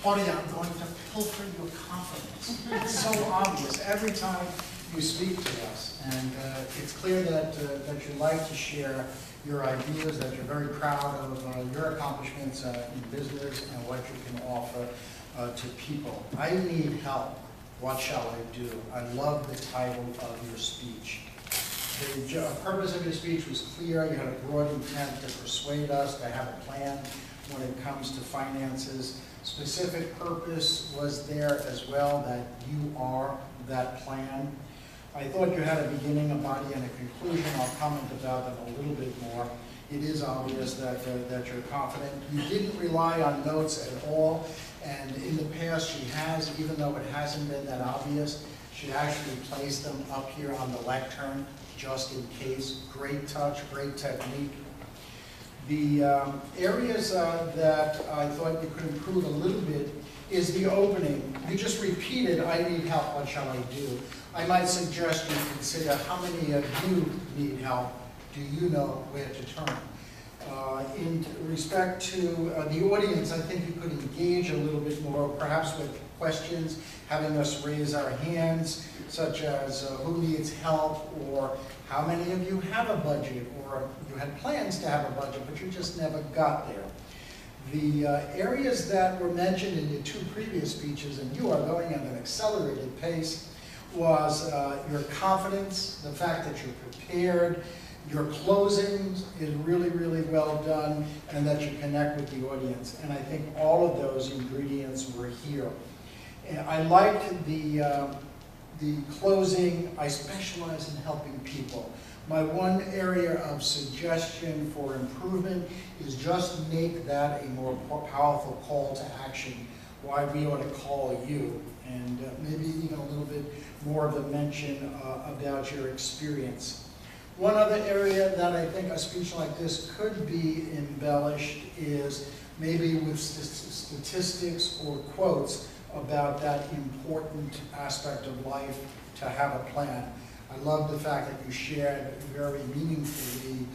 Claudia, I'm going to pilfer your confidence. It's so obvious every time you speak to us, and it's clear that you like to share your ideas, that you're very proud of your accomplishments in business and what you can offer to people. I need help. What shall I do? I love the title of your speech. The purpose of your speech was clear. You had a broad intent to persuade us to have a plan when it comes to finances. Specific purpose was there as well, that you are that plan. I thought you had a beginning, a body, and a conclusion. I'll comment about them a little bit more. It is obvious that you're confident. You didn't rely on notes at all, and in the past she has, even though it hasn't been that obvious, she actually placed them up here on the lectern just in case. Great touch, great technique. The areas that I thought you could improve a little bit is the opening. You just repeated, I need help, what shall I do? I might suggest you consider how many of you need help. Do you know where to turn? In respect to the audience, I think you could engage a little bit more, perhaps with questions, having us raise our hands, such as who needs help, or how many of you have a budget, or you had plans to have a budget, but you just never got there. The areas that were mentioned in your two previous speeches, and you are going at an accelerated pace, was your confidence, the fact that you're prepared, your closing is really, really well done, and that you connect with the audience. And I think all of those ingredients were here. And I liked the closing. I specialize in helping people. My one area of suggestion for improvement is just make that a more powerful call to action, why we ought to call you, and maybe even a little bit more of a mention about your experience. One other area that I think a speech like this could be embellished is maybe with statistics or quotes about that important aspect of life, to have a plan. I love the fact that you shared very meaningfully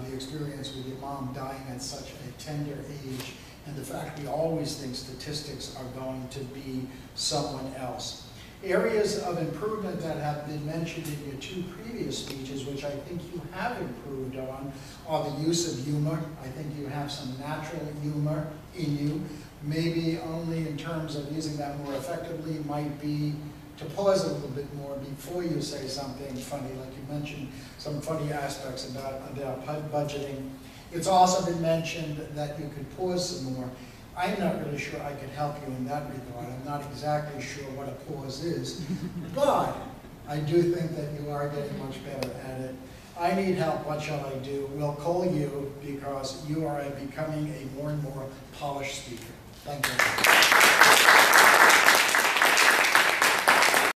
the experience with your mom dying at such a tender age, and the fact we always think statistics are going to be someone else. Areas of improvement that have been mentioned in your two previous speeches, which I think you have improved on, are the use of humor. I think you have some natural humor in you. Maybe only in terms of using that more effectively might be to pause a little bit more before you say something funny, like you mentioned some funny aspects about budgeting. It's also been mentioned that you could pause some more. I'm not really sure I can help you in that regard. I'm not exactly sure what a pause is, but I do think that you are getting much better at it. I need help, what shall I do? We'll call you because you are becoming a more and more polished speaker. Thank you.